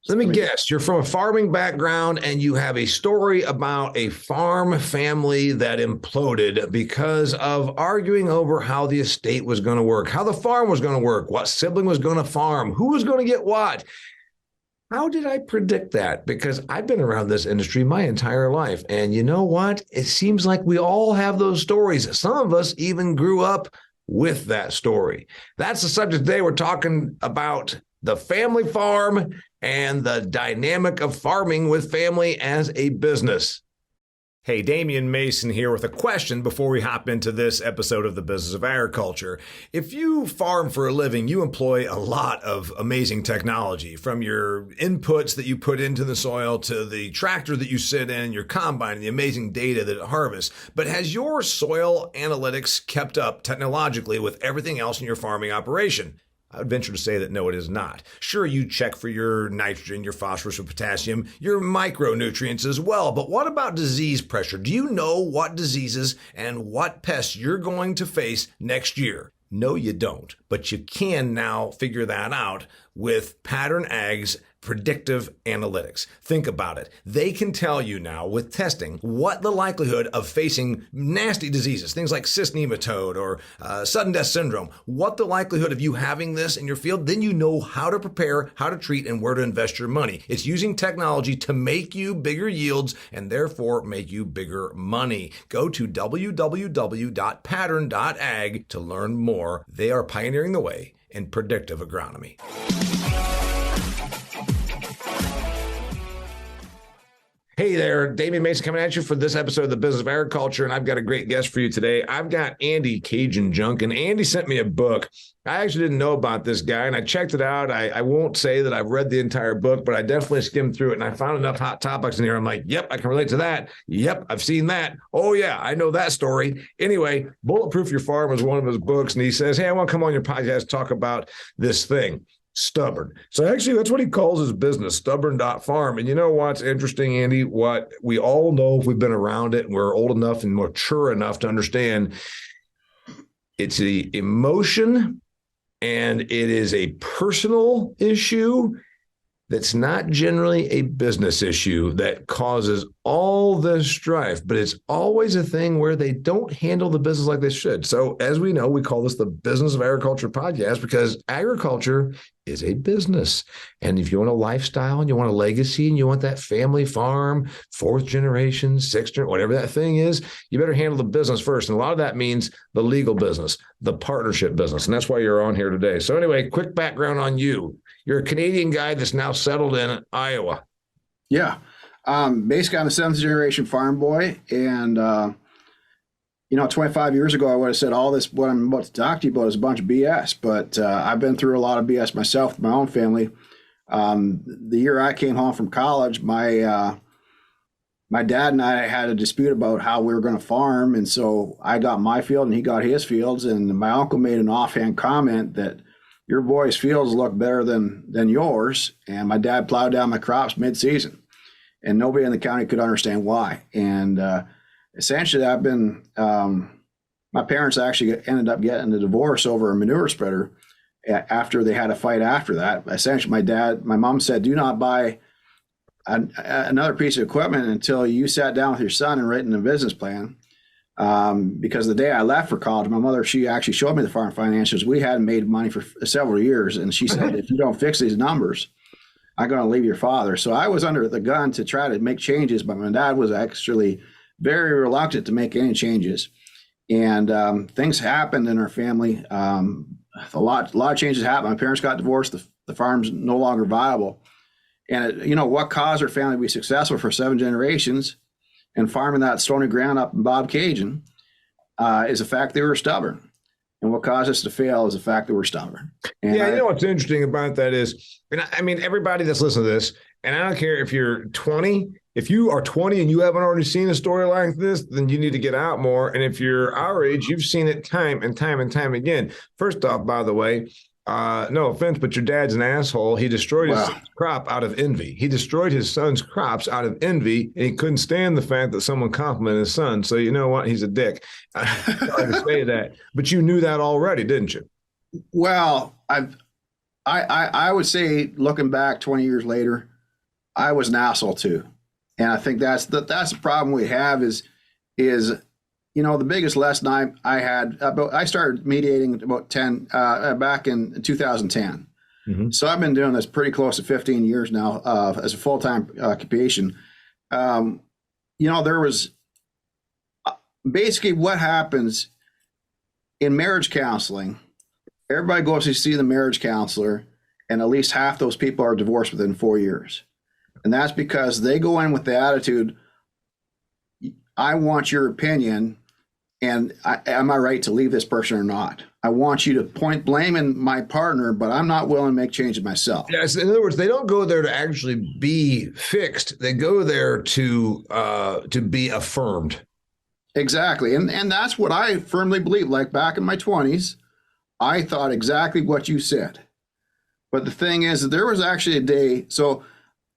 Let me guess, you're from a farming background and you have a story about a farm family that imploded because of arguing over how the estate was going to work, how the farm was going to work, what sibling was going to farm, who was going to get what. How did I predict that? Because I've been around this industry my entire life. And you know what? It seems like we all have those stories. Some of us even grew up with that story. That's the subject today. We're talking about the family farm and the dynamic of farming with family as a business. Hey, Damian Mason here with a question before we hop into this episode of The Business of Agriculture. If you farm for a living, you employ a lot of amazing technology, from your inputs that you put into the soil to the tractor that you sit in, your combine, and the amazing data that it harvests. But has your soil analytics kept up technologically with everything else in your farming operation? I would venture to say that no, it is not. Sure, you check for your nitrogen, your phosphorus, your potassium, your micronutrients as well. But what about disease pressure? Do you know what diseases and what pests you're going to face next year? No, you don't. But you can now figure that out with Pattern Ag's predictive analytics. Think about it. They can tell you now with testing what the likelihood of facing nasty diseases, things like cyst nematode or sudden death syndrome, what the likelihood of you having this in your field. Then you know how to prepare, how to treat, and where to invest your money. It's using technology to make you bigger yields and therefore make you bigger money. Go to www.pattern.ag to learn more. They are pioneering the way in predictive agronomy. Hey there, Damian Mason coming at you for this episode of The Business of Agriculture, and I've got a great guest for you today. I've got Andy Junkin. Andy sent me a book. I actually didn't know about this guy, and I checked it out. I won't say that I've read the entire book, but I definitely skimmed through it, and I found enough hot topics in here. I'm like, yep, I can relate to that. Yep, I've seen that. Oh, yeah, I know that story. Anyway, Bulletproof Your Farm is one of his books, and he says, hey, I want to come on your podcast talk about this thing. Stubborn. So actually, that's what he calls his business, stubborn.farm. And you know what's interesting, Andy? What we all know if we've been around it and we're old enough and mature enough to understand, it's the emotion and it is a personal issue that's not generally a business issue that causes all this strife, but it's always a thing where they don't handle the business like they should. So as we know, we call this the Business of Agriculture podcast because agriculture is a business. And if you want a lifestyle and you want a legacy and you want that family farm, fourth generation, sixth generation, whatever that thing is, you better handle the business first. And a lot of that means the legal business, the partnership business. And that's why you're on here today. So anyway, quick background on you. You're a Canadian guy that's now settled in Iowa. Yeah. Basically, I'm a seventh generation farm boy. And, 25 years ago, I would have said all this, what I'm about to talk to you about is a bunch of BS. But I've been through a lot of BS myself, with my own family. The year I came home from college, my dad and I had a dispute about how we were going to farm. And so I got my field and he got his fields. And my uncle made an offhand comment that your boys' fields look better than yours. And my dad plowed down my crops mid-season. And nobody in the county could understand why. And essentially, I've been, my parents actually ended up getting a divorce over a manure spreader after they had a fight after that. Essentially, my mom said, do not buy another piece of equipment until you sat down with your son and written a business plan. Because the day I left for college, my mother, she actually showed me the farm financials. We hadn't made money for several years. And she said, if you don't fix these numbers, I'm going to leave your father. So I was under the gun to try to make changes, but my dad was actually very reluctant to make any changes. And things happened in our family. A lot of changes happened. My parents got divorced. The farm's no longer viable. And what caused our family to be successful for 7 generations and farming that stony ground up in Bob Cajun is the fact they were stubborn. And what caused us to fail is the fact that we're stubborn. And What's interesting about that is, and I mean, everybody that's listening to this, and I don't care if you're 20, if you are 20 and you haven't already seen a story like this, then you need to get out more. And if you're our age, you've seen it time and time and time again. First off, by the way, no offense, but your dad's an asshole. He destroyed his son's crop out of envy. He destroyed his son's crops out of envy, and he couldn't stand the fact that someone complimented his son. So you know what? He's a dick. Sorry to say that, but you knew that already, didn't you? Well, I would say, looking back 20 years later, I was an asshole too. And I think that's the problem we have is the biggest lesson I had about, I started mediating about back in 2010. Mm-hmm. So I've been doing this pretty close to 15 years now as a full-time occupation. There was basically what happens in marriage counseling. Everybody goes to see the marriage counselor, and at least half those people are divorced within 4 years. And that's because they go in with the attitude, I want your opinion, and am I right to leave this person or not? I want you to point blame in my partner, but I'm not willing to make changes myself. Yes, in other words, they don't go there to actually be fixed. They go there to be affirmed. Exactly. And that's what I firmly believe. Like back in my 20s, I thought exactly what you said. But the thing is, there was actually a day, so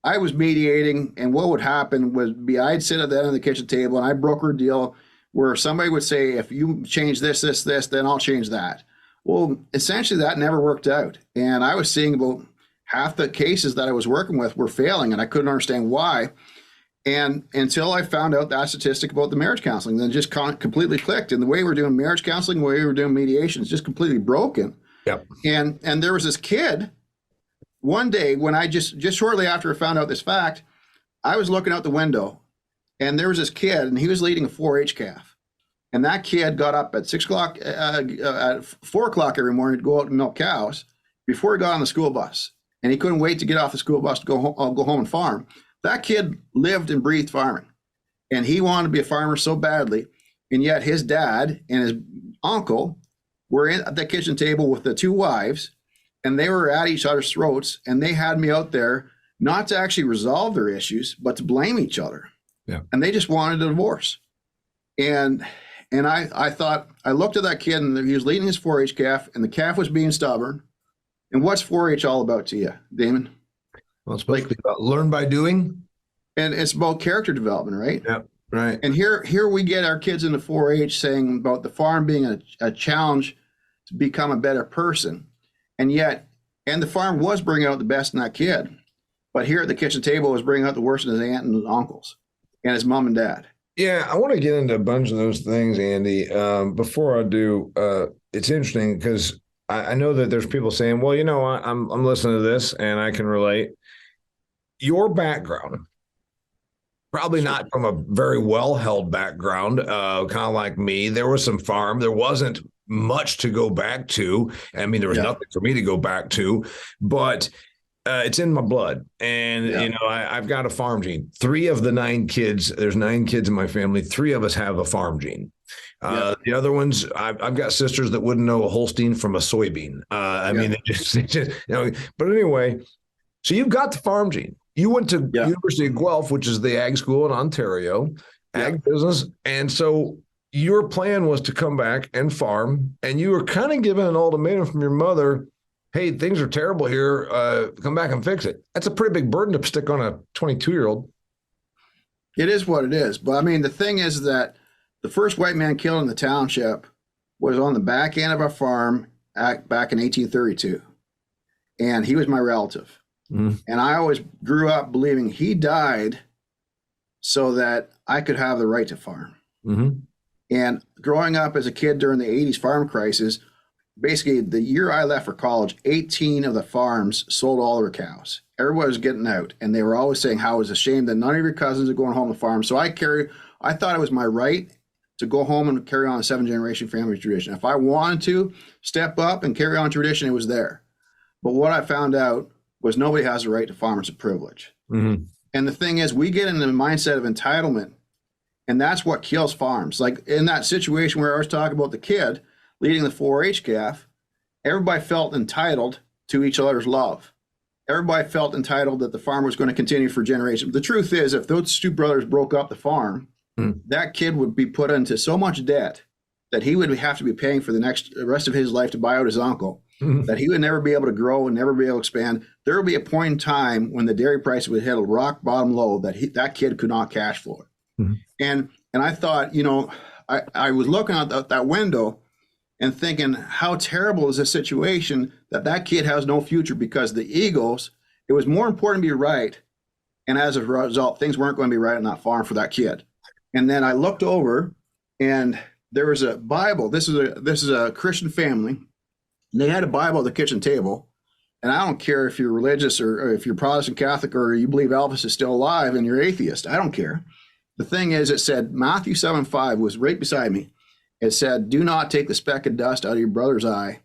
I was mediating, and what would happen would be I'd sit at the end of the kitchen table and I'd broker a deal where somebody would say, if you change this, then I'll change that. Well, essentially that never worked out. And I was seeing about half the cases that I was working with were failing, and I couldn't understand why. And until I found out that statistic about the marriage counseling, then just completely clicked. And the way we're doing marriage counseling, the way we're doing mediation is just completely broken. Yep. And there was this kid one day when I just shortly after I found out this fact, I was looking out the window, and there was this kid, and he was leading a 4-H calf. And that kid got up at 6 o'clock, at 4 o'clock every morning to go out and milk cows before he got on the school bus. And he couldn't wait to get off the school bus to go home and farm. That kid lived and breathed farming, and he wanted to be a farmer so badly. And yet his dad and his uncle were at the kitchen table with the two wives, and they were at each other's throats. And they had me out there not to actually resolve their issues, but to blame each other. Yeah. And they just wanted a divorce. And I thought, I looked at that kid, and he was leading his 4-H calf, and the calf was being stubborn. And what's 4-H all about to you, Damon? Well, it's supposed to be about learn by doing. And it's about character development, right? Yeah, right. And here we get our kids into 4-H saying about the farm being a challenge to become a better person. And the farm was bringing out the best in that kid. But here at the kitchen table, it was bringing out the worst in his aunt and his uncles and his mom and dad. Yeah, I want to get into a bunch of those things, Andy. Before I do, it's interesting because I know that there's people saying, well, I'm listening to this and I can relate. Your background, probably not from a very well-held background, kind of like me. There was some farm. There wasn't much to go back to. I mean, there was nothing for me to go back to, but it's in my blood. And, I've got a farm gene. 3 of the 9 kids, there's 9 kids in my family. 3 of us have a farm gene. The other ones, I've got sisters that wouldn't know a Holstein from a soybean. I mean, they just but anyway, so you've got the farm gene. You went to University of Guelph, which is the ag school in Ontario, ag business. And so your plan was to come back and farm, and you were kind of given an ultimatum from your mother, hey, things are terrible here. Come back and fix it. That's a pretty big burden to stick on a 22-year-old. It is what it is. But I mean, the thing is that the first white man killed in the township was on the back end of our farm back in 1832. And he was my relative. Mm-hmm. And I always grew up believing he died so that I could have the right to farm. Mm-hmm. And growing up as a kid during the 80s farm crisis, basically the year I left for college, 18 of the farms sold all their cows. Everybody was getting out, and they were always saying how it was a shame that none of your cousins are going home to farm. So I thought it was my right to go home and carry on a 7-generation family tradition. If I wanted to step up and carry on tradition, it was there. But what I found out was nobody has the right to farm. It's a privilege. Mm-hmm. And the thing is, we get into the mindset of entitlement, and that's what kills farms. Like in that situation where I was talking about the kid leading the 4-H calf, everybody felt entitled to each other's love. Everybody felt entitled that the farm was going to continue for generations. The truth is, if those 2 brothers broke up the farm, that kid would be put into so much debt that he would have to be paying for the rest of his life to buy out his uncle, that he would never be able to grow and never be able to expand. There would be a point in time when the dairy price would hit a rock bottom low that kid could not cash flow it. Mm-hmm. And I thought, I was looking out that window and thinking, how terrible is this situation that kid has no future because the egos, it was more important to be right And as a result, things weren't going to be right on that farm for that kid. And then I looked over, and there was a Bible. This is a Christian family. And they had a Bible at the kitchen table. And I don't care if you're religious or if you're Protestant Catholic or you believe Elvis is still alive and you're atheist. I don't care. The thing is, it said Matthew 7:5 was right beside me. It said, "Do not take the speck of dust out of your brother's eye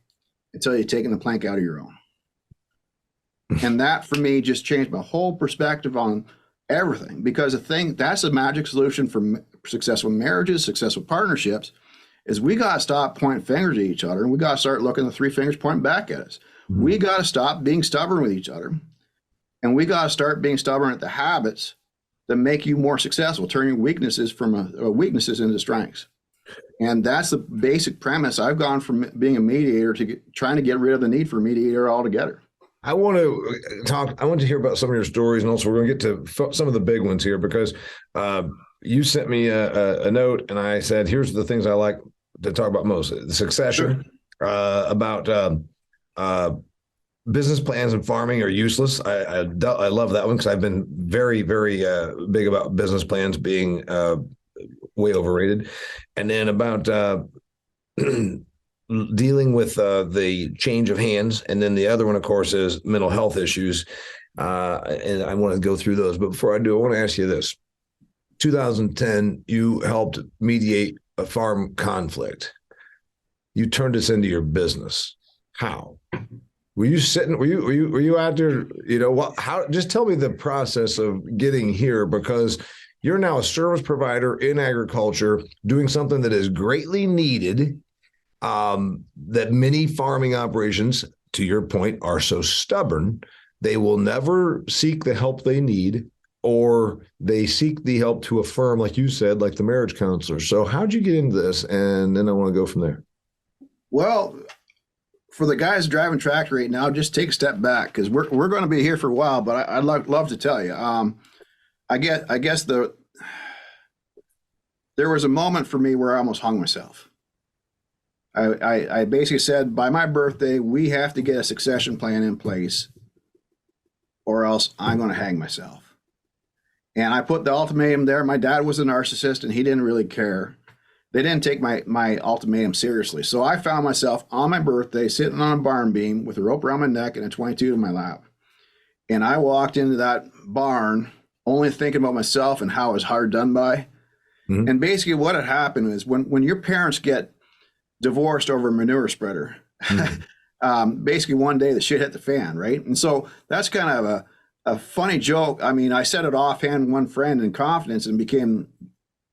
until you've taken the plank out of your own." And that for me just changed my whole perspective on everything, because that's a magic solution for successful marriages, successful partnerships, is we got to stop pointing fingers at each other, and we got to start looking at the three fingers pointing back at us. Mm-hmm. We got to stop being stubborn with each other, and we got to start being stubborn at the habits that make you more successful, turning weaknesses from weaknesses into strengths. And that's the basic premise. I've gone from being a mediator to trying to get rid of the need for a mediator altogether. I want to hear about some of your stories, and also we're going to get to some of the big ones here, because you sent me a note, and I said, here's the things I like to talk about most: the succession, sure. About business plans and farming are useless. I love that one, because I've been very, very big about business plans being way overrated. And then about dealing with the change of hands. And then the other one, of course, is mental health issues. And I want to go through those. But before I do, I want to ask you this. 2010, you helped mediate a farm conflict. You turned this into your business. How? Were you sitting? Were you out there? You know what? How? Just tell me the process of getting here, because you're now a service provider in agriculture, doing something that is greatly needed. That many farming operations, to your point, are so stubborn, they will never seek the help they need, or they seek the help to a firm, like you said, like the marriage counselor. So how'd you get into this? And then I want to go from there. Well, for the guys driving tractor right now, just take a step back, because we're going to be here for a while, but I'd love to tell you. I guess there was a moment for me where I almost hung myself. I basically said, by my birthday, we have to get a succession plan in place, or else I'm going to hang myself. And I put the ultimatum there. My dad was a narcissist, and he didn't really care. They didn't take my ultimatum seriously. So I found myself on my birthday sitting on a barn beam with a rope around my neck and a 22 in my lap. And I walked into that barn only thinking about myself and how I was hard done by. Mm-hmm. And basically what had happened is when your parents get divorced over a manure spreader, mm-hmm. Basically one day the shit hit the fan, right? And so that's kind of a funny joke. I mean, I said it offhand, one friend in confidence, and became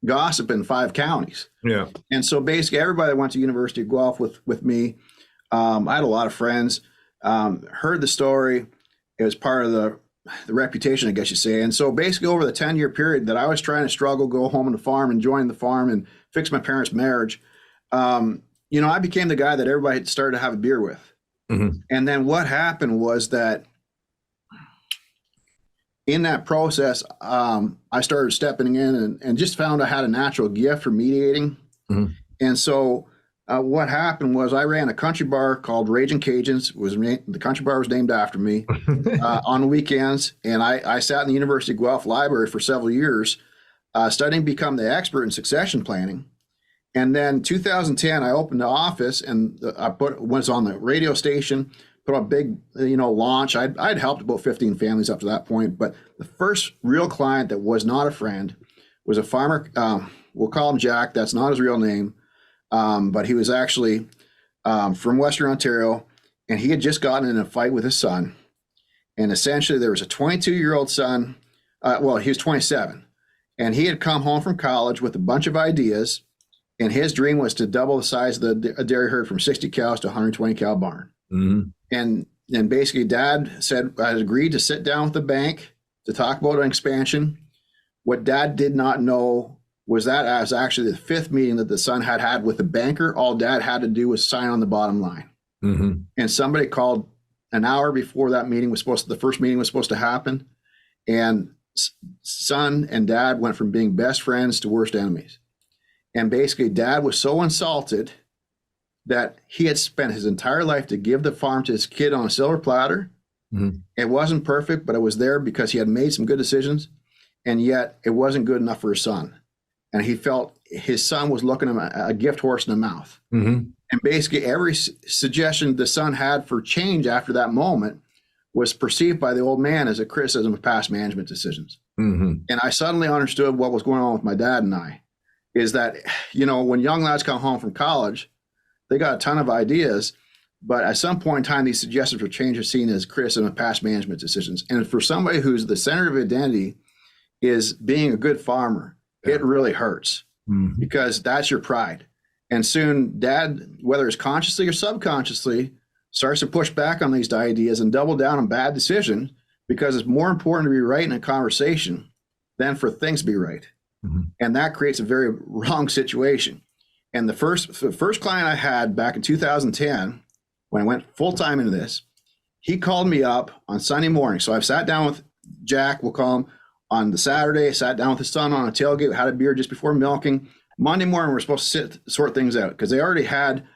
gossip in 5 counties. Yeah. And so basically everybody that went to University of Guelph with me, I had a lot of friends, heard the story. It was part of the reputation, I guess you say. And so basically over the 10-year period that I was trying to struggle, go home on the farm and join the farm and fix my parents' marriage, I became the guy that everybody started to have a beer with. Mm-hmm. And then what happened was that in that process, I started stepping in and just found I had a natural gift for mediating. Mm-hmm. And so what happened was I ran a country bar called Raging Cajuns. The country bar was named after me on the weekends. And I sat in the University of Guelph library for several years, studying to become the expert in succession planning. And then 2010, I opened the office, and was on the radio station, put on a big, launch. I'd helped about 15 families up to that point. But the first real client that was not a friend was a farmer. We'll call him Jack. That's not his real name. But he was actually from Western Ontario, and he had just gotten in a fight with his son. And essentially there was a 22-year-old son. He was 27, and he had come home from college with a bunch of ideas. And his dream was to double the size of the dairy herd from 60 cows to 120 cow barn. Mm-hmm. And basically Dad said, I agreed to sit down with the bank to talk about an expansion. What Dad did not know was that as actually the 5th meeting that the son had with the banker. All Dad had to do was sign on the bottom line. Mm-hmm. And somebody called an hour before that meeting the first meeting was supposed to happen. And son and Dad went from being best friends to worst enemies. And basically Dad was so insulted that he had spent his entire life to give the farm to his kid on a silver platter. Mm-hmm. It wasn't perfect, but it was there because he had made some good decisions, and yet it wasn't good enough for his son. And he felt his son was looking him a gift horse in the mouth. Mm-hmm. And basically every suggestion the son had for change after that moment was perceived by the old man as a criticism of past management decisions. Mm-hmm. And I suddenly understood what was going on with my dad and I, is that, when young lads come home from college, they got a ton of ideas, but at some point in time, these suggestions for change are seen as criticism of past management decisions. And for somebody who's the center of identity is being a good farmer, it really hurts because that's your pride. And soon dad, whether it's consciously or subconsciously, starts to push back on these ideas and double down on bad decisions because it's more important to be right in a conversation than for things to be right. Mm-hmm. And that creates a very wrong situation. And the first client I had back in 2010, when I went full time into this, he called me up on Sunday morning. So I've sat down with Jack, we'll call him, on the Saturday. I sat down with his son on a tailgate, had a beer just before milking. Monday morning, we're supposed to sort things out because they already had,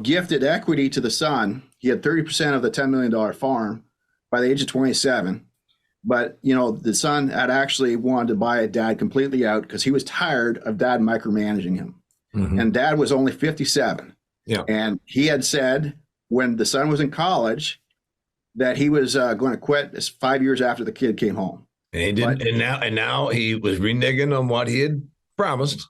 gifted equity to the son. He had 30% of the $10 million farm by the age of 27. But, the son had actually wanted to buy dad completely out because he was tired of dad micromanaging him. Mm-hmm. And dad was only 57. Yeah. And he had said when the son was in college that he was going to quit 5 years after the kid came home. And he didn't. And now he was reneging on what he had promised.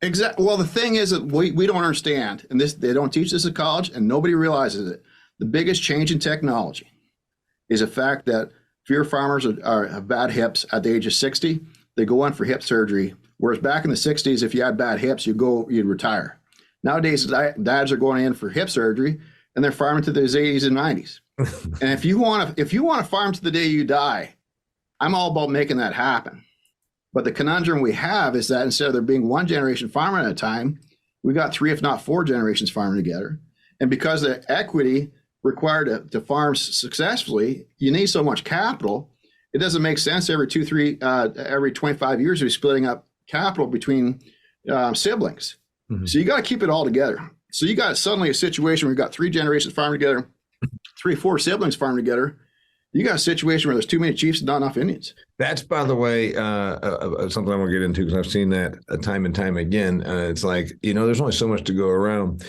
Exactly. Well, the thing is that we don't understand, and they don't teach this at college, and nobody realizes it. The biggest change in technology is the fact that fewer farmers have bad hips at the age of 60. They go in for hip surgery, whereas back in the 60s, if you had bad hips, you'd retire. Nowadays, dads are going in for hip surgery, and they're farming to their 80s and 90s. And if you want to farm to the day you die, I'm all about making that happen. But the conundrum we have is that instead of there being one generation farmer at a time, we got 3, if not 4 generations farming together. And because the equity required to farm successfully, you need so much capital. It doesn't make sense every 25 years to be splitting up capital between siblings. Mm-hmm. So you got to keep it all together. So you got suddenly a situation where you've got 3 generations farming together, 3, 4 siblings farming together. You got a situation where there's too many chiefs and not enough Indians. That's, by the way, something I want to get into because I've seen that time and time again. It's like, there's only so much to go around.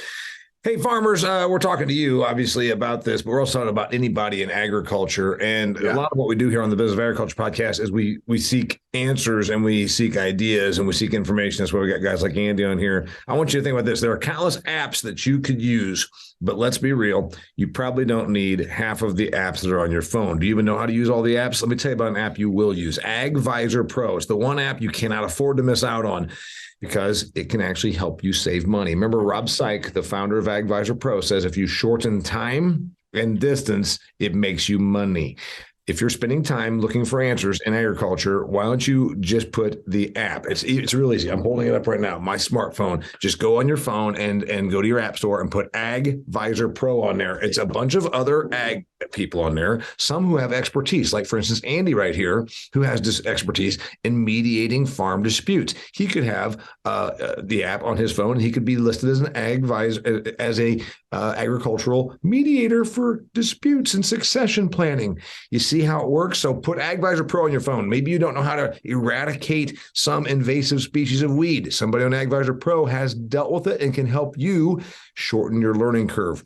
Hey, farmers, we're talking to you, obviously, about this, but we're also talking about anybody in agriculture. And a lot of what we do here on the Business of Agriculture podcast is we seek answers and we seek ideas and we seek information. That's why we got guys like Andy on here. I want you to think about this. There are countless apps that you could use, but let's be real. You probably don't need half of the apps that are on your phone. Do you even know how to use all the apps? Let me tell you about an app you will use. AgVisor Pro. It's the one app you cannot afford to miss out on, because it can actually help you save money. Remember, Rob Syke, the founder of AgVisor Pro, says if you shorten time and distance, it makes you money. If you're spending time looking for answers in agriculture, why don't you just put the app? It's real easy. I'm holding it up right now, my smartphone. Just go on your phone and go to your app store and put AgVisor Pro on there. It's a bunch of other ag people on there, some who have expertise, like, for instance, Andy right here, who has this expertise in mediating farm disputes. He could have the app on his phone. He could be listed as an agricultural mediator for disputes and succession planning. You see how it works? So put AgVisor Pro on your phone. Maybe you don't know how to eradicate some invasive species of weed. Somebody on AgVisor Pro has dealt with it and can help you shorten your learning curve.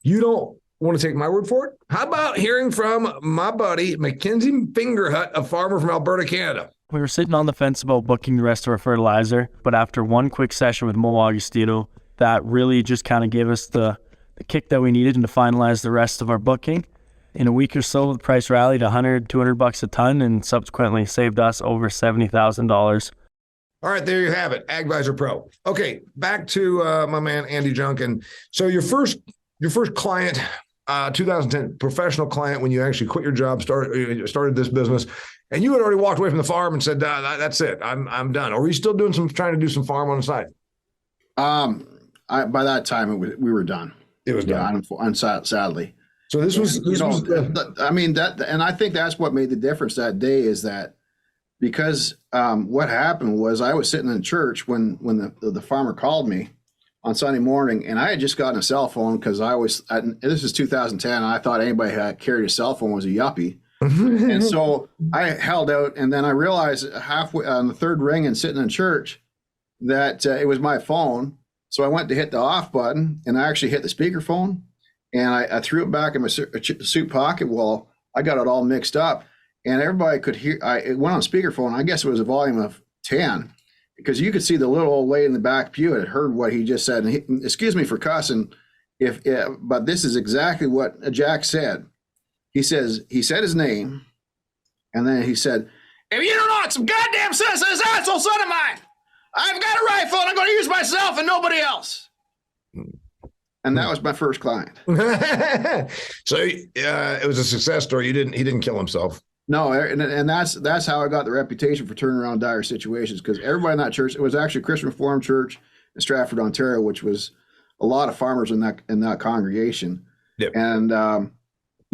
You don't want to take my word for it? How about hearing from my buddy, Mackenzie Fingerhut, a farmer from Alberta, Canada? We were sitting on the fence about booking the rest of our fertilizer, but after one quick session with Mo Augustino, that really just kind of gave us the kick that we needed and to finalize the rest of our booking. In a week or so, the price rallied $100-$200 a ton and subsequently saved us over $70,000. All right, there you have it, AgVisor Pro. Okay, back to my man, Andy Junkin. So your first client, 2010 professional client, when you actually quit your job, started this business, and you had already walked away from the farm and said, that's it, I'm done. Or were you still trying to do some farm on the side? By that time, we were done. It was done. Sadly. So this was and I think that's what made the difference that day, is that because what happened was I was sitting in church when the farmer called me on Sunday morning, and I had just gotten a cell phone because this is 2010. And I thought anybody had carried a cell phone was a yuppie. And so I held out, and then I realized halfway on the third ring and sitting in church that it was my phone. So I went to hit the off button, and I actually hit the speakerphone, and I threw it back in my suit pocket. Well, I got it all mixed up, and everybody could hear. It went on speakerphone. I guess it was a volume of 10, because you could see the little old lady in the back pew had heard what he just said. And excuse me for cussing, but this is exactly what Jack said. He said his name, and then he said, "If you don't know what some goddamn sense this asshole son of mine, I've got a rifle and I'm going to use myself and nobody else." And that was my first client. So it was a success story. He didn't kill himself. No, and that's how I got the reputation for turning around dire situations, because everybody in that church, it was actually a Christian Reformed church in Stratford, Ontario, which was a lot of farmers in that congregation. Yep. And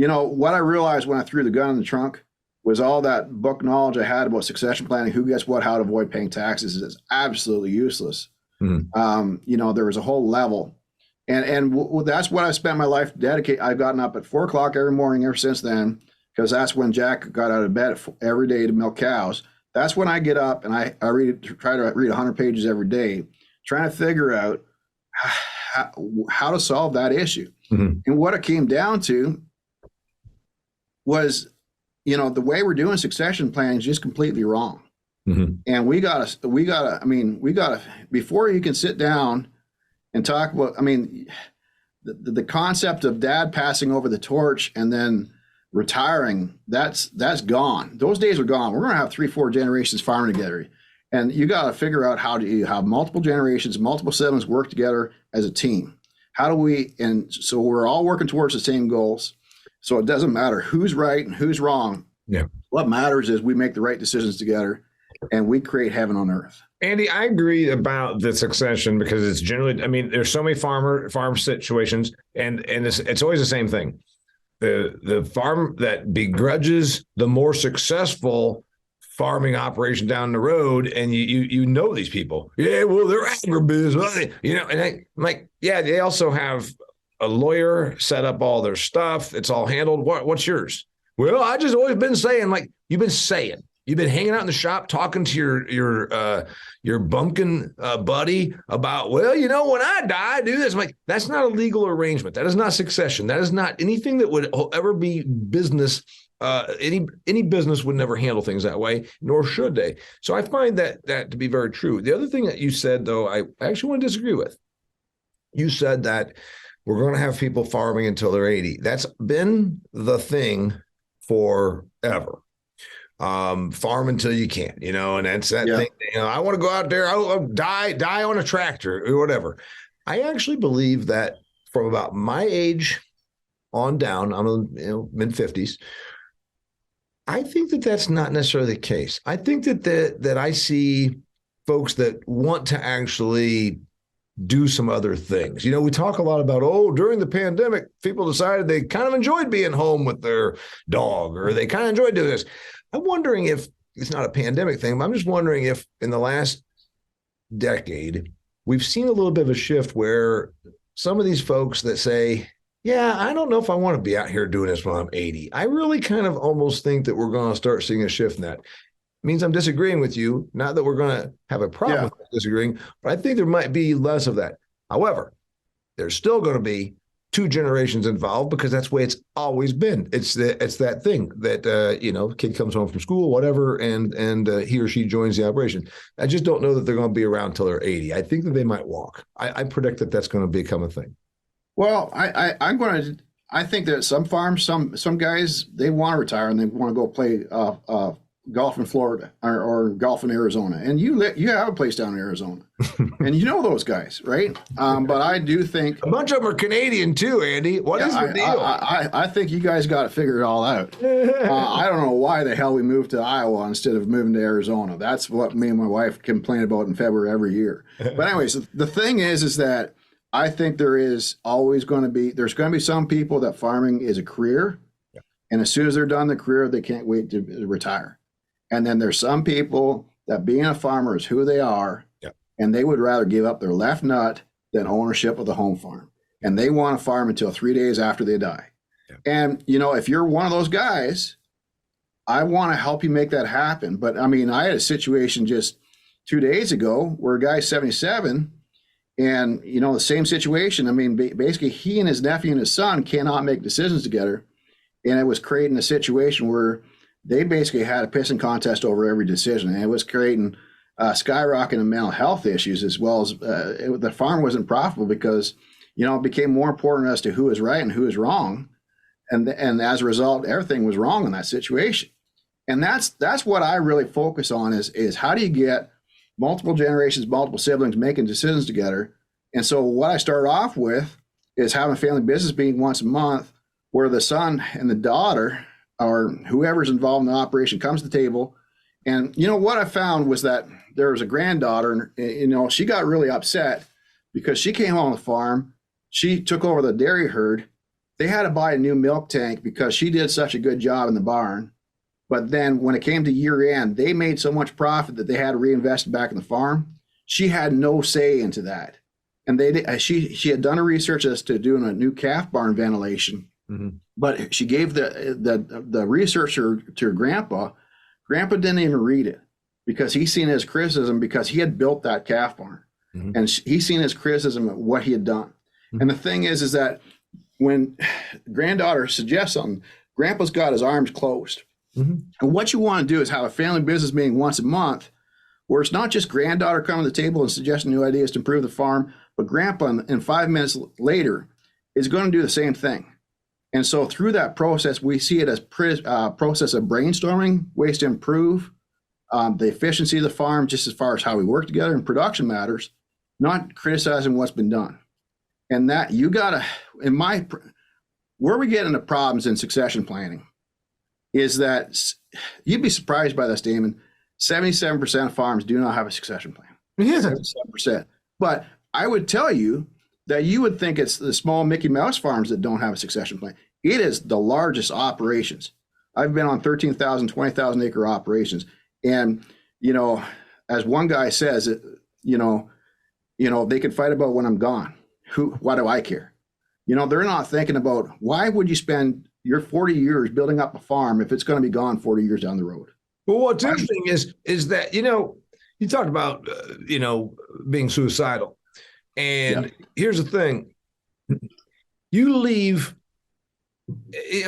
what I realized when I threw the gun in the trunk was all that book knowledge I had about succession planning, who gets what, how to avoid paying taxes, is absolutely useless. Mm-hmm. There was a whole level. And that's what I spent my life dedicating. I've gotten up at 4 o'clock every morning ever since then, because that's when Jack got out of bed every day to milk cows. That's when I get up and I try to read 100 pages every day, trying to figure out how to solve that issue. Mm-hmm. And what it came down to was, the way we're doing succession planning is just completely wrong. Mm-hmm. And we gotta, before you can sit down and talk about, the concept of dad passing over the torch and then retiring, that's gone. Those days are gone. We're going to have 3-4 generations farming together. And you got to figure out how do you have multiple generations, multiple siblings work together as a team. And so we're all working towards the same goals. So it doesn't matter who's right and who's wrong. Yeah. What matters is we make the right decisions together and we create heaven on earth. Andy, I agree about the succession, because it's generally, there's so many farm situations, and it's always the same thing. The farm that begrudges the more successful farming operation down the road, and you know these people. Yeah, well, they're agribusiness, and I'm like, yeah, they also have a lawyer set up all their stuff. It's all handled. What's yours? Well, I just always been saying, like you've been saying. You've been hanging out in the shop talking to your bumpkin buddy about, well, when I die, I do this. I'm like, that's not a legal arrangement. That is not succession. That is not anything that would ever be business. Any business would never handle things that way, nor should they. So I find that to be very true. The other thing that you said, though, I actually want to disagree with. You said that we're going to have people farming until they're 80. That's been the thing forever. Farm until you can't, and that's that thing. I want to go out there, I'll die on a tractor or whatever. I actually believe that from about my age on down, I'm in mid 50s. I think that that's not necessarily the case. I think that I see folks that want to actually do some other things. We talk a lot about, during the pandemic, people decided they kind of enjoyed being home with their dog, or they kind of enjoyed doing this. I'm wondering if it's not a pandemic thing, but I'm just wondering if in the last decade, we've seen a little bit of a shift where some of these folks that say, yeah, I don't know if I want to be out here doing this when I'm 80. I really kind of almost think that we're going to start seeing a shift in that. It means I'm disagreeing with you. Not that we're going to have a problem with disagreeing, but I think there might be less of that. However, there's still going to be 2 generations involved, because that's the way it's always been. It's that thing that kid comes home from school, whatever, and he or she joins the operation. I just don't know that they're going to be around till they're 80. I think that they might walk. I predict that that's going to become a thing. Well, I think that some farms, some guys, they want to retire and they want to go play golf in Florida or golf in Arizona, and you have a place down in Arizona, and those guys, right? But I do think a bunch of them are Canadian too, Andy. What is the deal? I think you guys got to figure it all out. I don't know why the hell we moved to Iowa instead of moving to Arizona. That's what me and my wife complain about in February every year. But anyways, the thing is that I think there's going to be some people that farming is a career, and as soon as they're done the career, they can't wait to retire. And then there's some people that being a farmer is who they are, and they would rather give up their left nut than ownership of the home farm. And they want to farm until 3 days after they die. Yeah. And, if you're one of those guys, I want to help you make that happen. But I mean, I had a situation just 2 days ago where a guy's 77 and, the same situation. I mean, basically he and his nephew and his son cannot make decisions together. And it was creating a situation where they basically had a pissing contest over every decision. And it was creating skyrocketing mental health issues, as well as the farm wasn't profitable because, it became more important as to who is right and who is wrong. And as a result, everything was wrong in that situation. And that's what I really focus on is how do you get multiple generations, multiple siblings making decisions together. And so what I start off with is having a family business meeting once a month where the son and the daughter or whoever's involved in the operation comes to the table. And what I found was that there was a granddaughter, and she got really upset because she came on the farm. She took over the dairy herd. They had to buy a new milk tank because she did such a good job in the barn. But then when it came to year end, they made so much profit that they had to reinvest it back in the farm. She had no say into that. And she had done a research as to doing a new calf barn ventilation. Mm-hmm. But she gave the researcher to her grandpa. Grandpa didn't even read it because he seen it as criticism because he had built that calf barn. Mm-hmm. And he seen his criticism of what he had done. Mm-hmm. And the thing is that when granddaughter suggests something, grandpa's got his arms closed. Mm-hmm. And what you want to do is have a family business meeting once a month where it's not just granddaughter coming to the table and suggesting new ideas to improve the farm, but grandpa in 5 minutes later is going to do the same thing. And so through that process, we see it as a process of brainstorming, ways to improve the efficiency of the farm, just as far as how we work together in production matters, not criticizing what's been done. And that you got to, where we get into problems in succession planning is that you'd be surprised by this, Damon. 77% of farms do not have a succession plan. Yeah. 77%. But I would tell you that you would think it's the small Mickey Mouse farms that don't have a succession plan. It is the largest operations. I've been on 13,000, 20,000 acre operations. And, as one guy says, they can fight about when I'm gone. Why do I care? They're not thinking about why would you spend your 40 years building up a farm if it's going to be gone 40 years down the road. Well, what's interesting is that, you talked about, being suicidal. And here's the thing. You leave,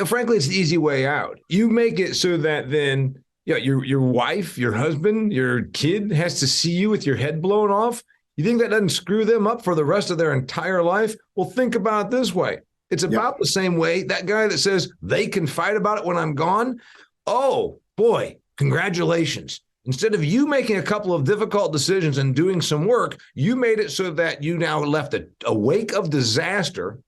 frankly, it's the easy way out. You make it so that then your wife, your husband, your kid has to see you with your head blown off. You think that doesn't screw them up for the rest of their entire life? Well, think about it this way. It's about the same way. That guy that says they can fight about it when I'm gone. Oh, boy, congratulations. Instead of you making a couple of difficult decisions and doing some work, you made it so that you now left a wake of disaster.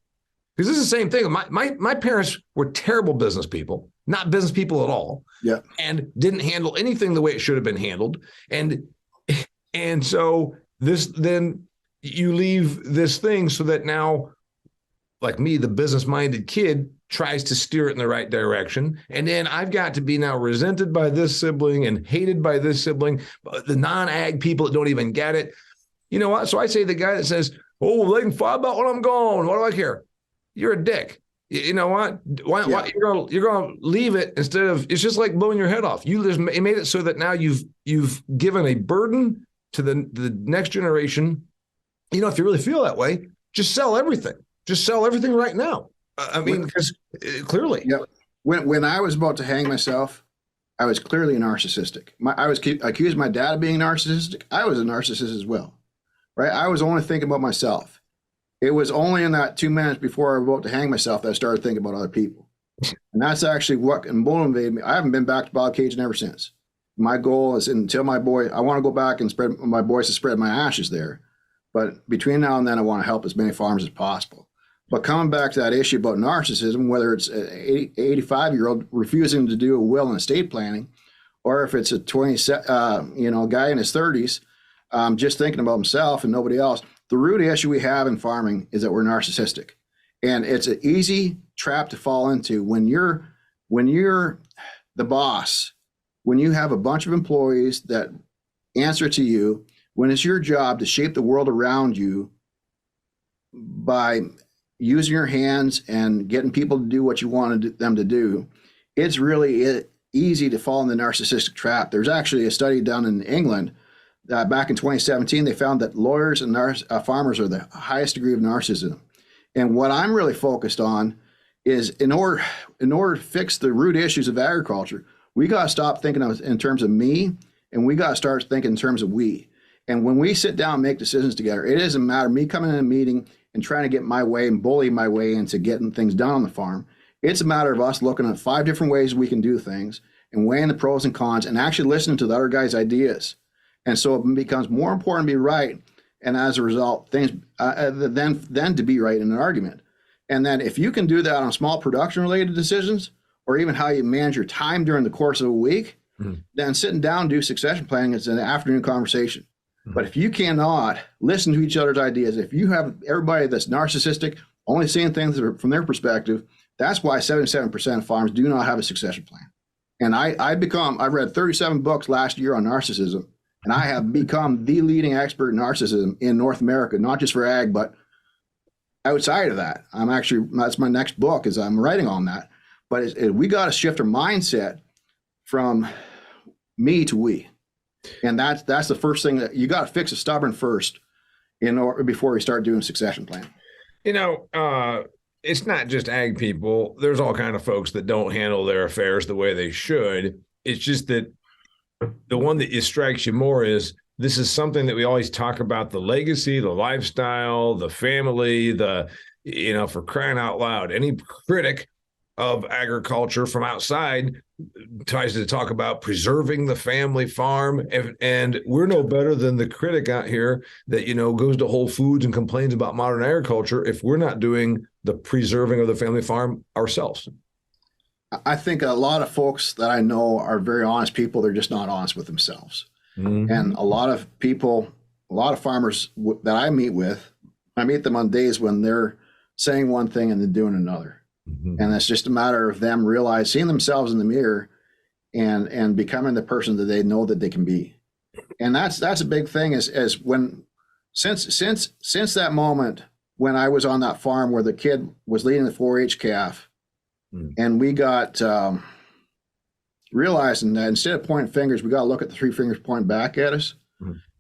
Because this is the same thing. My parents were terrible business people, not business people at all, and didn't handle anything the way it should have been handled. And so then you leave this thing so that now, like me, the business-minded kid tries to steer it in the right direction. And then I've got to be now resented by this sibling and hated by this sibling, the non-ag people that don't even get it. You know what? So I say the guy that says, oh, they can fight about when I'm gone. What do I care? You're a dick. You know what? Why you're gonna leave it instead of, it's just like blowing your head off. You just made it so that now you've given a burden to the next generation. If you really feel that way, just sell everything. Just sell everything right now. Because clearly. Yeah. When I was about to hang myself, I was clearly narcissistic. I was accused my dad of being narcissistic. I was a narcissist as well, right? I was only thinking about myself. It was only in that 2 minutes before I was about to hang myself that I started thinking about other people. And that's actually what motivated me. I haven't been back to Bob Cajun ever since. My goal is until I want to go back and spread my boys to spread my ashes there. But between now and then, I want to help as many farms as possible. But coming back to that issue about narcissism, whether it's an 85-year-old refusing to do a will and estate planning, or if it's a guy in his 30s, just thinking about himself and nobody else, the root issue we have in farming is that we're narcissistic. And it's an easy trap to fall into when you're the boss, when you have a bunch of employees that answer to you, when it's your job to shape the world around you. by using your hands and getting people to do what you wanted them to do, it's really easy to fall in the narcissistic trap. There's actually a study done in England back in 2017. They found that lawyers and farmers are the highest degree of narcissism. And what I'm really focused on is in order to fix the root issues of agriculture, we got to stop thinking in terms of me, and we got to start thinking in terms of we. And when we sit down and make decisions together, it doesn't matter me coming in a meeting and trying to get my way and bully my way into getting things done on the farm. It's a matter of us looking at 5 different ways we can do things and weighing the pros and cons and actually listening to the other guy's ideas. And so it becomes more important to be right. And as a result, things then to be right in an argument. And then if you can do that on small production related decisions, or even how you manage your time during the course of a week, then sitting down and do succession planning is an afternoon conversation. But if you cannot listen to each other's ideas, if you have everybody that's narcissistic, only seeing things from their perspective, that's why 77% of farms do not have a succession plan. And I read 37 books last year on narcissism, and I have become the leading expert in narcissism in North America, not just for ag, but outside of that. That's my next book, is I'm writing on that. But we got to shift our mindset from me to we. And that's the first thing that you got to fix a stubborn first before we start doing succession plan. It's not just ag people. There's all kind of folks that don't handle their affairs the way they should. It's just that the one that strikes you more is this is something that we always talk about: the legacy, the lifestyle, the family, for crying out loud. Any critic of agriculture from outside tries to talk about preserving the family farm, and we're no better than the critic out here that goes to Whole Foods and complains about modern agriculture if we're not doing the preserving of the family farm ourselves. I think a lot of folks that I know are very honest people. They're just not honest with themselves. And a lot of farmers that I meet with, I meet them on days when they're saying one thing and then doing another. And it's just a matter of them seeing themselves in the mirror and becoming the person that they know that they can be. And that's a big thing since that moment when I was on that farm where the kid was leading the 4-H calf, and we got realizing that instead of pointing fingers, we got to look at the 3 fingers pointing back at us.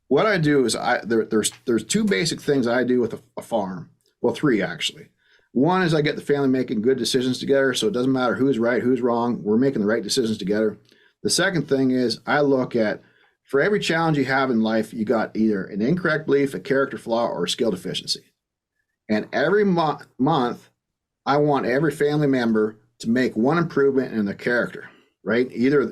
What I do is there's 2 basic things I do with a farm. Well, 3 actually. One is I get the family making good decisions together, so it doesn't matter who's right, who's wrong. We're making the right decisions together. The second thing is I look at, for every challenge you have in life, you got either an incorrect belief, a character flaw, or a skill deficiency. And every month, I want every family member to make one improvement in their character, right? Either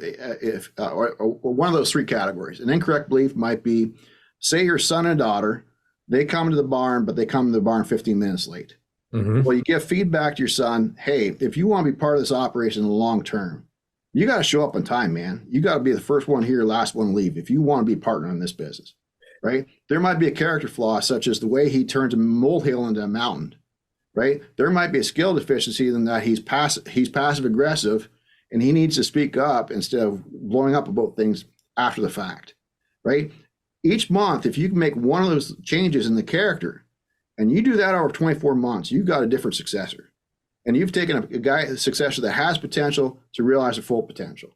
or one of those 3 categories. An incorrect belief might be, say your son and daughter, they come to the barn, but they come to the barn 15 minutes late. Well, you give feedback to your son, hey, if you want to be part of this operation in the long term, you got to show up on time, man. You got to be the first one here, last one to leave if you want to be a partner in this business, right? There might be a character flaw, such as the way he turns a molehill into a mountain, right? There might be a skill deficiency in that he's passive aggressive and he needs to speak up instead of blowing up about things after the fact, right? Each month, if you can make one of those changes in the character, and you do that over 24 months, you got a different successor. And you've taken a successor that has potential to realize their full potential.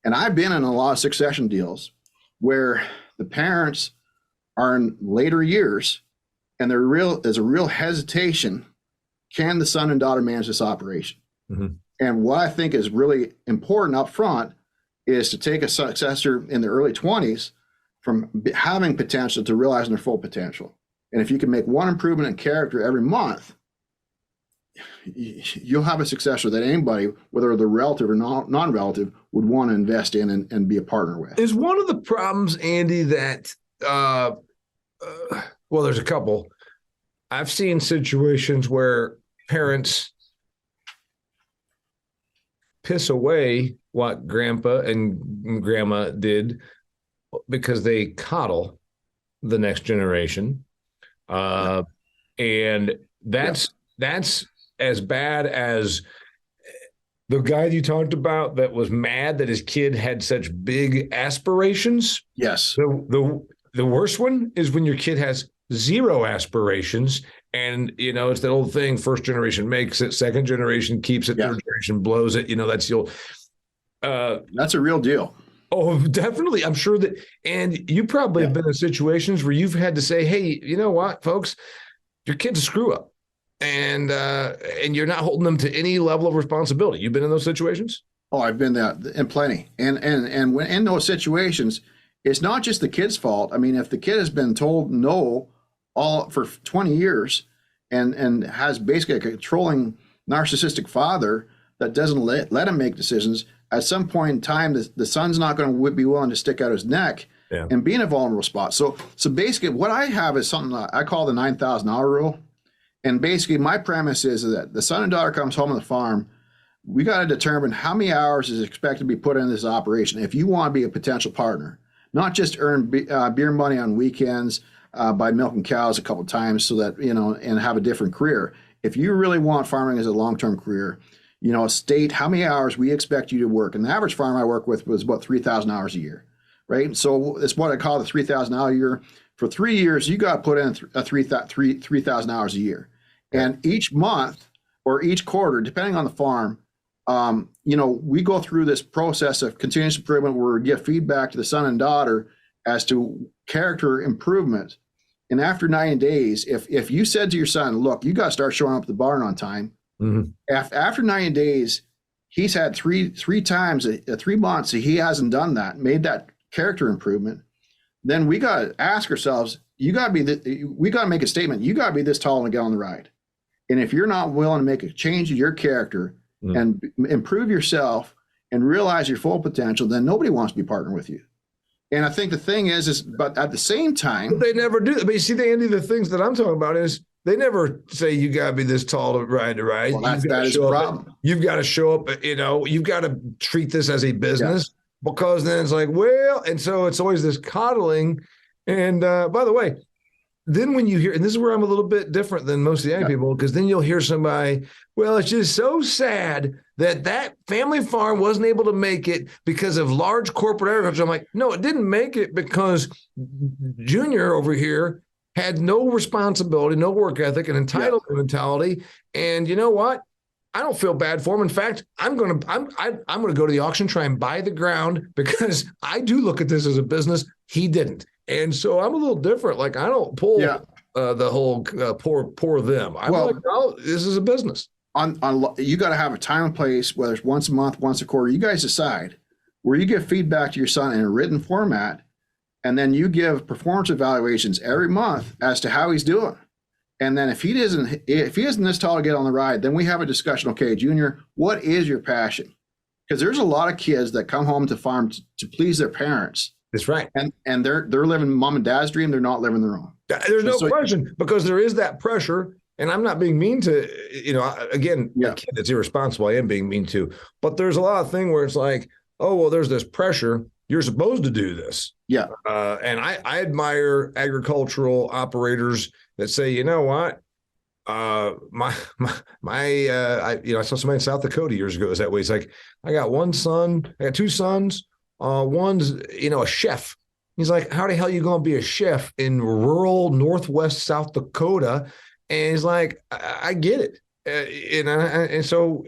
And I've been in a lot of succession deals where the parents are in later years and there's a real hesitation. Can the son and daughter manage this operation? And what I think is really important up front is to take a successor in the early 20s from having potential to realizing their full potential. And if you can make one improvement in character every month, you'll have a successor that anybody, whether they're relative or non-relative, would want to invest in and be a partner with. Is one of the problems, Andy, that, well, there's a couple. I've seen situations where parents piss away what grandpa and grandma did because they coddle the next generation. And that's as bad as the guy you talked about that was mad that his kid had such big aspirations. Yes. The worst one is when your kid has 0 aspirations And, it's that old thing, first generation makes it, second generation keeps it, third generation blows it. That's that's a real deal. Oh, definitely. I'm sure that, and you probably have been in situations where you've had to say, hey, you know what, folks, your kid's a screw up, and you're not holding them to any level of responsibility. You've been in those situations? Oh, I've been there in plenty. And when in those situations, it's not just the kid's fault. I mean, if the kid has been told no all for 20 years and has basically a controlling narcissistic father that doesn't let him make decisions, at some point in time, the son's not going to be willing to stick out his neck and be in a vulnerable spot. So basically what I have is something that I call the 9,000 hour rule. And basically my premise is that the son and daughter comes home on the farm. We got to determine how many hours is expected to be put in this operation if you want to be a potential partner, not just earn beer money on weekends by milking cows a couple of times so that, and have a different career. If you really want farming as a long-term career, state how many hours we expect you to work. And the average farm I work with was about 3,000 hours a year, right? So it's what I call the 3,000 hour year. For 3 years, you got to put in 3,000 hours a year. And each month or each quarter, depending on the farm, we go through this process of continuous improvement where we give feedback to the son and daughter as to character improvement. And after 90 days, if you said to your son, look, you got to start showing up at the barn on time, after 90 days, he's had three times, 3 months, he hasn't done that, made that character improvement, then we got to ask ourselves, we got to make a statement. You got to be this tall and get on the ride. And if you're not willing to make a change in your character and improve yourself and realize your full potential, then nobody wants to be partnering with you. And I think the thing is, but at the same time, but they never do. But you see, Andy, the things that I'm talking about is they never say you got to be this tall to ride. Well, that is a problem. You've got to show up, you've got to treat this as a business because then it's like, well, and so it's always this coddling. And by the way, then when you hear, and this is where I'm a little bit different than most of the young people, because then you'll hear somebody, well, it's just so sad that family farm wasn't able to make it because of large corporate agriculture. I'm like, no, it didn't make it because Junior over here had no responsibility, no work ethic, an entitlement mentality. And you know what? I don't feel bad for him. In fact, I'm going to go to the auction, try and buy the ground because I do look at this as a business. He didn't. And so I'm a little different. Like I don't pull the whole poor them. I'm like, no, this is a business. You got to have a time and place, whether it's once a month, once a quarter. You guys decide where you give feedback to your son in a written format, and then you give performance evaluations every month as to how he's doing. And then if he isn't this tall to get on the ride, then we have a discussion. Okay, Junior, what is your passion? Because there's a lot of kids that come home to farm to please their parents. That's right. And they're living mom and dad's dream. They're not living their own. There's no question, because there is that pressure. And I'm not being mean to, again, a kid that's irresponsible. I am being mean to. But there's a lot of thing where it's like, oh, well, there's this pressure. You're supposed to do this. Yeah. And I admire agricultural operators that say, you know what? I saw somebody in South Dakota years ago. It was that way. It's like, I got one son, I got two sons. One's, a chef. He's like, how the hell are you going to be a chef in rural Northwest South Dakota? And he's like, I get it. And so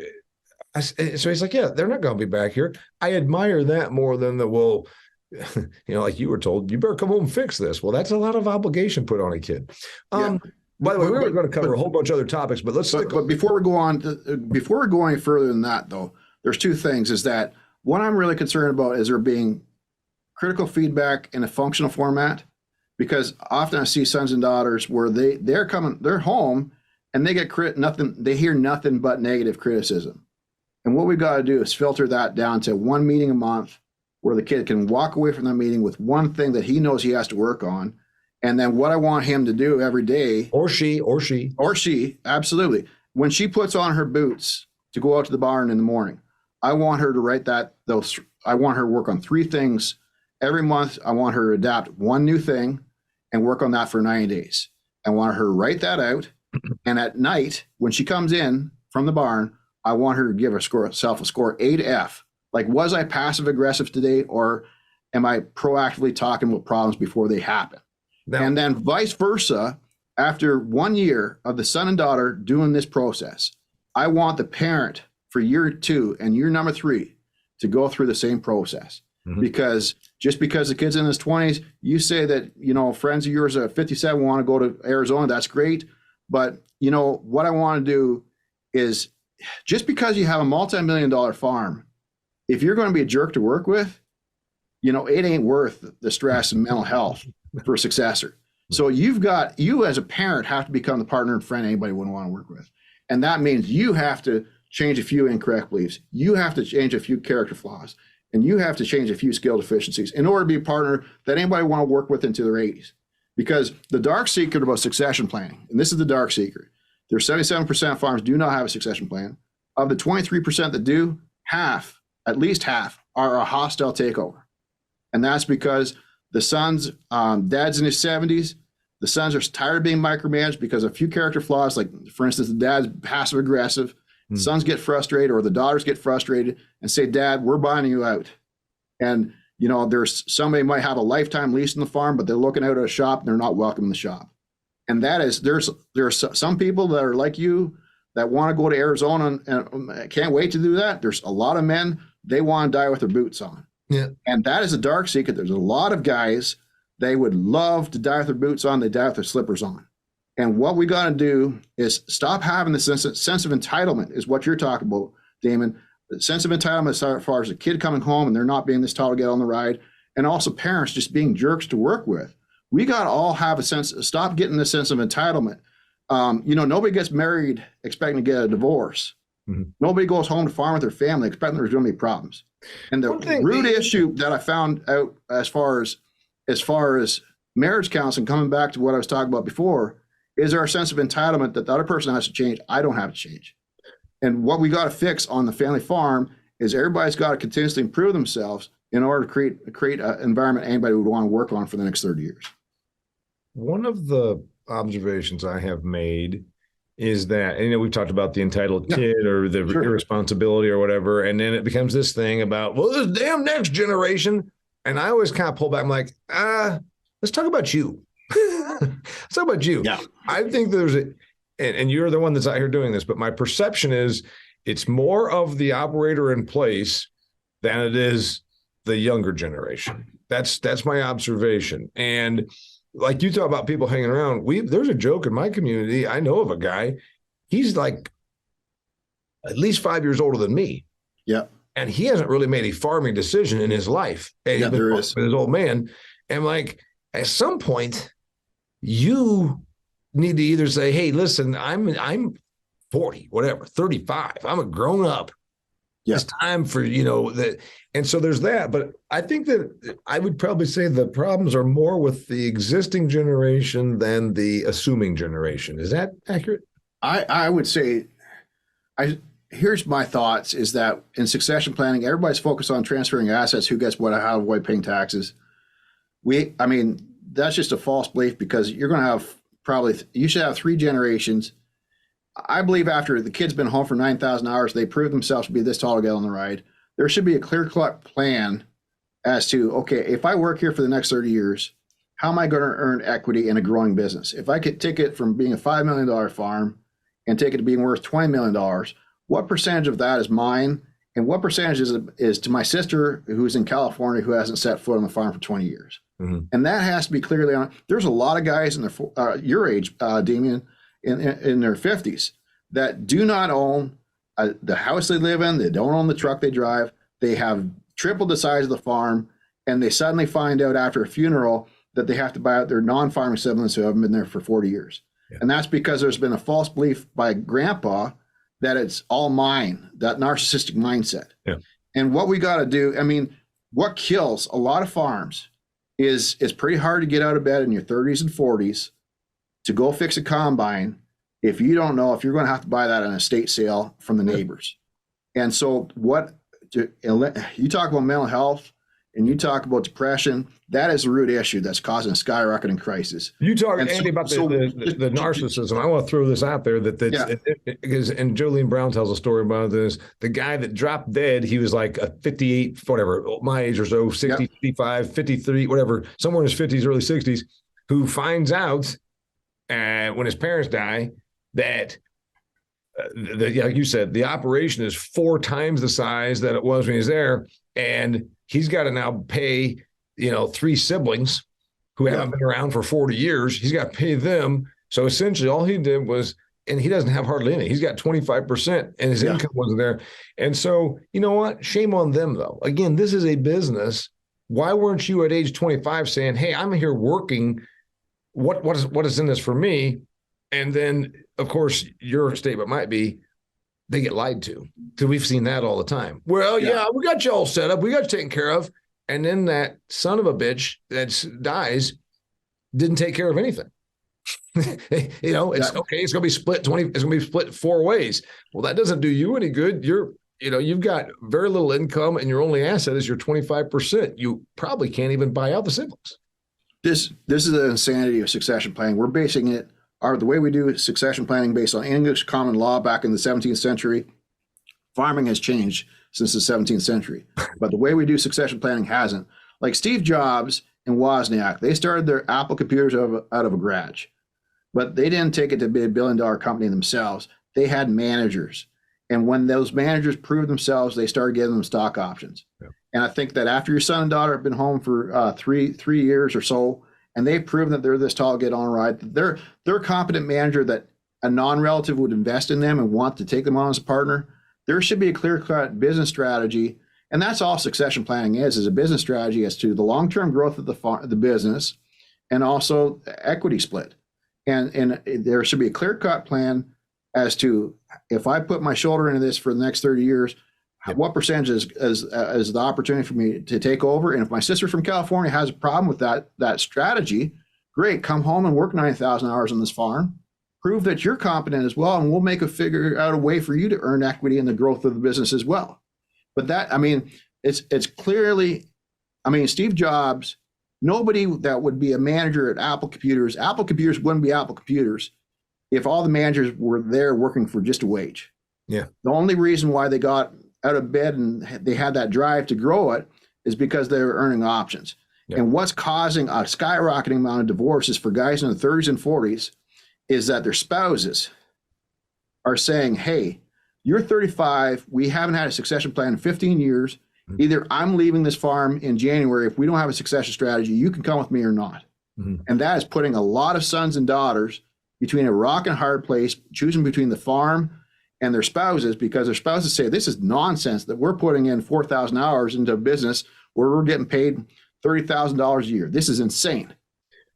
he's like, yeah, they're not going to be back here. I admire that more than like you were told, you better come home and fix this. Well, that's a lot of obligation put on a kid. By the way, we were going to cover a whole bunch of other topics, but but before we go on, before we go any further than that, though, there's two things. Is that what I'm really concerned about is there being critical feedback in a functional format, because often I see sons and daughters where they're home and they get they hear nothing but negative criticism. And what we got to do is filter that down to one meeting a month where the kid can walk away from that meeting with one thing that he knows he has to work on. And then what I want him to do every day, or she, absolutely. When she puts on her boots to go out to the barn in the morning, I want her to write I want her to work on 3 things every month. I want her to adapt one new thing and work on that for 90 days. I want her to write that out. And at night, when she comes in from the barn, I want her to give herself a score 8F. Like, was I passive aggressive today, or am I proactively talking about problems before they happen? And then vice versa, After 1 year of the son and daughter doing this process, I want the parent for year 2 and year number 3 to go through the same process. Because just because the kid's in his 20s, you say that, friends of yours at 57 want to go to Arizona, that's great. But, what I want to do is, just because you have a multi-million-dollar farm, if you're going to be a jerk to work with, it ain't worth the stress and mental health for a successor. So you as a parent have to become the partner and friend anybody wouldn't want to work with. And that means you have to change a few incorrect beliefs. You have to change a few character flaws. And you have to change a few skill deficiencies in order to be a partner that anybody want to work with into their 80s. Because the dark secret about succession planning, and this is the dark secret, there's 77% of farms do not have a succession plan. Of the 23% that do, at least half, are a hostile takeover. And that's because the son's dad's in his 70s. The sons are tired of being micromanaged because of a few character flaws. Like, for instance, the dad's passive aggressive. The sons get frustrated, or the daughters get frustrated and say, Dad, we're buying you out. And, there's somebody might have a lifetime lease on the farm, but they're looking out at a shop and they're not welcome in the shop. And that is, there's some people that are like you that want to go to Arizona and can't wait to do that. There's a lot of men, they want to die with their boots on. Yeah. And that is a dark secret. There's a lot of guys, they would love to die with their boots on, they die with their slippers on. And what we got to do is stop having the sense of entitlement, is what you're talking about, Damon. The sense of entitlement as far as a kid coming home and they're not being this tall to get on the ride, and also parents just being jerks to work with. We got to all have stop getting the sense of entitlement. Nobody gets married expecting to get a divorce. Nobody goes home to farm with their family expecting there's going to be problems. And the root issue that I found out as far as marriage counseling, coming back to what I was talking about before, is our sense of entitlement that the other person has to change. I don't have to change. And what we got to fix on the family farm is everybody's got to continuously improve themselves in order to create an environment anybody would want to work on for the next 30 years. One of the observations I have made is that, we've talked about the entitled kid or the irresponsibility or whatever, and then it becomes this thing about, well, this damn next generation. And I always kind of pull back. I'm like, let's talk about you. Let's talk about you. Yeah. I think and you're the one that's out here doing this, but my perception is it's more of the operator in place than it is the younger generation. That's my observation. And like you talk about people hanging around, there's a joke in my community. I know of a guy, he's like at least 5 years older than me. Yeah. And he hasn't really made a farming decision in his life. And he's been with his old man. And like, at some point, you need to either say, hey, listen, I'm 40, whatever, 35. I'm a grown up. Yeah. It's time for, that. And so there's that. But I think that I would probably say the problems are more with the existing generation than the assuming generation. Is that accurate? I would say, here's my thoughts, is that in succession planning, everybody's focused on transferring assets, who gets what, how, avoid paying taxes. That's just a false belief, because you're going to have you should have 3 generations. I believe after the kid's been home for 9,000 hours, they prove themselves to be this tall to get on the ride. There should be a clear-cut plan as to, okay, if I work here for the next 30 years, how am I going to earn equity in a growing business? If I could take it from being a $5 million farm and take it to being worth $20 million, what percentage of that is mine? And what percentage is to my sister who's in California who hasn't set foot on the farm for 20 years? Mm-hmm. And that has to be clearly on. There's a lot of guys in their your age, Damian, in their 50s that do not own the house they live in. They don't own the truck they drive. They have tripled the size of the farm, and they suddenly find out after a funeral that they have to buy out their non-farming siblings who haven't been there for 40 years. Yeah. And that's because there's been a false belief by grandpa that it's all mine, that narcissistic mindset. Yeah. And what we got to do, what kills a lot of farms is it's pretty hard to get out of bed in your 30s and 40s to go fix a combine if you don't know if you're going to have to buy that on an estate sale from the neighbors. And so you talk about mental health and you talk about depression, that is the root issue that's causing a skyrocketing crisis. You talk, Andy, about the narcissism. I want to throw this out there because Jolene Brown tells a story about this. The guy that dropped dead, he was like a 58, whatever, my age or so, 60, 55, 53, whatever, somewhere in his 50s, early 60s, who finds out when his parents die, that like you said, the operation is 4 times the size that it was when he's there, and he's got to now pay 3 siblings who haven't been around for 40 years. He's got to pay them. So essentially, all he did was, and he doesn't have hardly any. He's got 25%, and his income wasn't there. And so, you know what? Shame on them, though. Again, this is a business. Why weren't you at age 25 saying, "Hey, I'm here working. What is in this for me?" And then, of course, your statement might be, they get lied to, because we've seen that all the time. Well, yeah, we got you all set up. We got you taken care of. And then that son of a bitch that dies didn't take care of anything. It's okay. It's going to be split 20. It's going to be split 4 ways. Well, that doesn't do you any good. You've got very little income, and your only asset is your 25%. You probably can't even buy out the siblings. This is the insanity of succession planning. We're basing it, the way we do succession planning based on English common law back in the 17th century. Farming has changed since the 17th century, but the way we do succession planning hasn't. Like Steve Jobs and Wozniak, they started their Apple computers out of a garage, but they didn't take it to be a $1 billion company themselves. They had managers. And when those managers proved themselves, they started giving them stock options. Yeah. And I think that after your son and daughter have been home for three years or so, and they've proven that they're this tall, get on right, they're a competent manager that a non-relative would invest in them and want to take them on as a partner, there should be a clear-cut business strategy. And that's all succession planning is a business strategy as to the long-term growth of the business and also equity split. And there should be a clear-cut plan as to, if I put my shoulder into this for the next 30 years, what percentage is the opportunity for me to take over? And if my sister from California has a problem with that strategy, great, come home and work 90,000 hours on this farm. Prove that you're competent as well, and we'll figure out a way for you to earn equity in the growth of the business as well. But it's clearly, Steve Jobs, nobody that would be a manager at Apple Computers wouldn't be Apple Computers if all the managers were there working for just a wage. Yeah. The only reason why they got out of bed and they had that drive to grow it is because they were earning options. Yeah. And what's causing a skyrocketing amount of divorces for guys in the 30s and 40s is that their spouses are saying, hey, you're 35. We haven't had a succession plan in 15 years. Mm-hmm. Either I'm leaving this farm in January. If we don't have a succession strategy, you can come with me or not. Mm-hmm. And that is putting a lot of sons and daughters between a rock and hard place, choosing between the farm and their spouses, because their spouses say, this is nonsense that we're putting in 4,000 hours into a business where we're getting paid $30,000 a year. This is insane.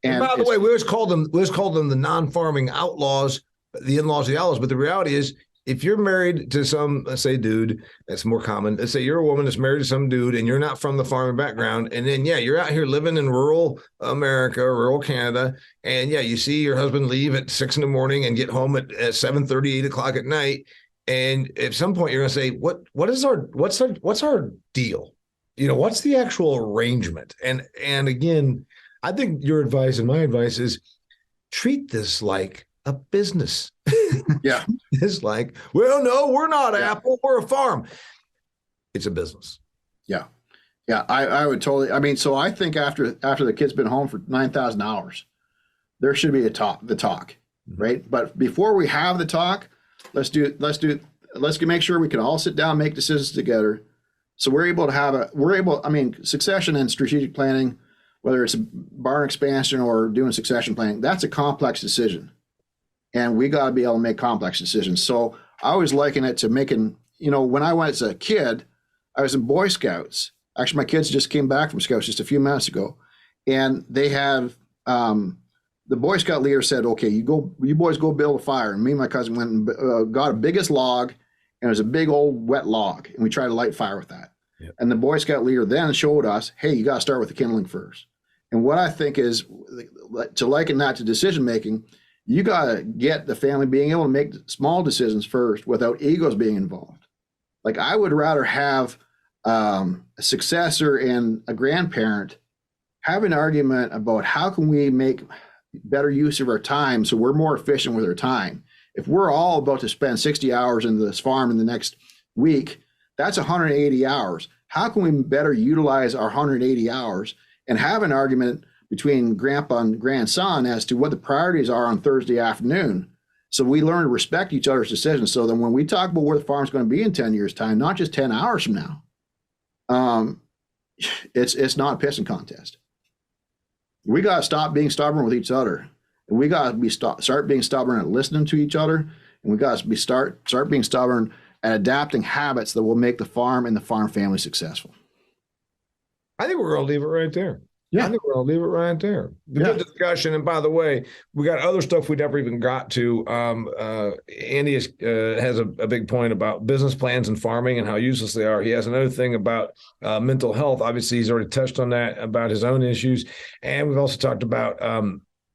And by the way, we always called them the non-farming outlaws, the in-laws of the outlaws. But the reality is, if you're married to some, let's say, dude, that's more common. Let's say you're a woman that's married to some dude and you're not from the farming background. And then, you're out here living in rural America, rural Canada. And you see your husband leave at 6 a.m. and get home at 7:30, 8 o'clock at night. And at some point you're going to say, what's our deal? What's the actual arrangement? And again, I think your advice and my advice is treat this like a business. Yeah. It's like, well, no, we're not Apple, we're a farm. It's a business. Yeah. Yeah. I would totally, so I think after the kid's been home for 9,000 hours, there should be the talk, mm-hmm. right? But before we have the talk, let's make sure we can all sit down, make decisions together. So we're able to succession and strategic planning, whether it's a barn expansion or doing succession planning, that's a complex decision. And we got to be able to make complex decisions. So I always liken it to making, when I went as a kid, I was in Boy Scouts. Actually, my kids just came back from Scouts just a few minutes ago. And they have, the Boy Scout leader said, okay, you boys go build a fire. And me and my cousin went and got a biggest log, and it was a big old wet log. And we tried to light fire with that. Yep. And the Boy Scout leader then showed us, hey, you got to start with the kindling first. And what I think is, to liken that to decision-making, you got to get the family being able to make small decisions first without egos being involved. Like, I would rather have a successor and a grandparent have an argument about how can we make better use of our time so we're more efficient with our time. If we're all about to spend 60 hours in this farm in the next week, that's 180 hours. How can we better utilize our 180 hours and have an argument between grandpa and grandson as to what the priorities are on Thursday afternoon. So we learn to respect each other's decisions. So then when we talk about where the farm's going to be in 10 years' time, not just 10 hours from now, it's not a pissing contest. We got to stop being stubborn with each other. And we got to start being stubborn at listening to each other. And we got to start being stubborn at adapting habits that will make the farm and the farm family successful. I think we're going to leave it right there. Yeah. I think we're going to leave it right there. Good discussion. And by the way, we got other stuff we never even got to. Andy has a big point about business plans and farming and how useless they are. He has another thing about mental health. Obviously, he's already touched on that, about his own issues. And we've also talked about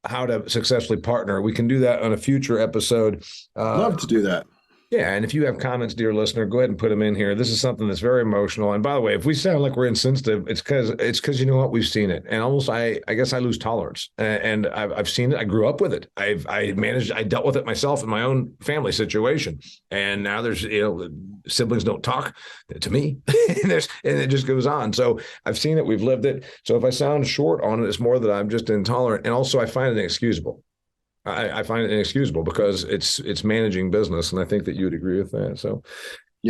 how to successfully partner. We can do that on a future episode. Love to do that. Yeah, and if you have comments, dear listener, go ahead and put them in here. This is something that's very emotional. And by the way, if we sound like we're insensitive, it's because you know what, we've seen it, and almost I guess I lose tolerance. And I've seen it. I grew up with it. I dealt with it myself in my own family situation. And now there's siblings don't talk to me, and it just goes on. So I've seen it. We've lived it. So if I sound short on it, it's more that I'm just intolerant, and also I find it inexcusable. I find it inexcusable because it's managing business, and I think that you would agree with that. So,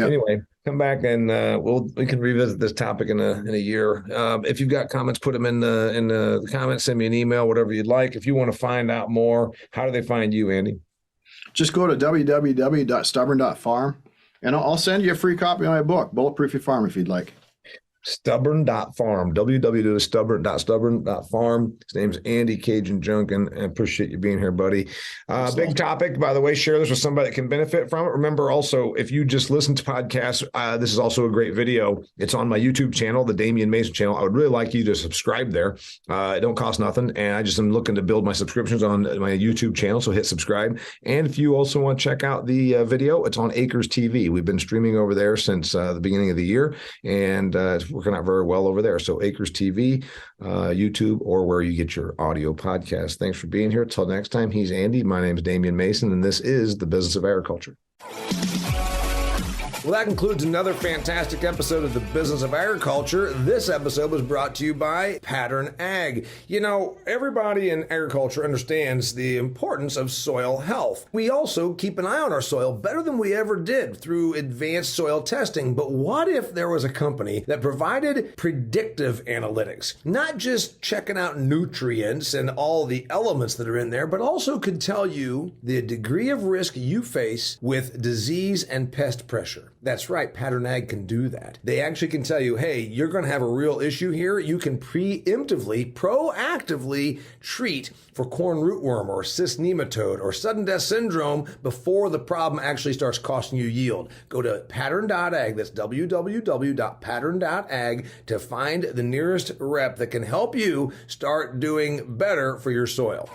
Anyway, come back and we can revisit this topic in a year. If you've got comments, put them in the comments. Send me an email, whatever you'd like. If you want to find out more, how do they find you, Andy? Just go to www.stubborn.farm, and I'll send you a free copy of my book, Bulletproof Your Farm, if you'd like. Stubborn.farm, www.stubborn.farm. His name's Andy Junkin. I appreciate you being here, buddy. Big topic, by the way. Share this with somebody that can benefit from it. Remember also, if you just listen to podcasts, this is also a great video. It's on my YouTube channel, the Damian Mason channel. I would really like you to subscribe there. It don't cost nothing. And I just am looking to build my subscriptions on my YouTube channel. So hit subscribe. And if you also want to check out the video, it's on Acres TV. We've been streaming over there since the beginning of the year. And it's working out very well over there. So Acres TV, YouTube, or where you get your audio podcast. Thanks for being here. Till next time, he's Andy. My name is Damian Mason, and this is The Business of Agriculture. Well, that concludes another fantastic episode of The Business of Agriculture. This episode was brought to you by Pattern Ag. You know, everybody in agriculture understands the importance of soil health. We also keep an eye on our soil better than we ever did through advanced soil testing. But what if there was a company that provided predictive analytics, not just checking out nutrients and all the elements that are in there, but also could tell you the degree of risk you face with disease and pest pressure? That's right, Pattern Ag can do that. They actually can tell you, hey, you're going to have a real issue here. You can proactively treat for corn rootworm or cyst nematode or sudden death syndrome before the problem actually starts costing you yield. Go to pattern.ag, that's www.pattern.ag, to find the nearest rep that can help you start doing better for your soil.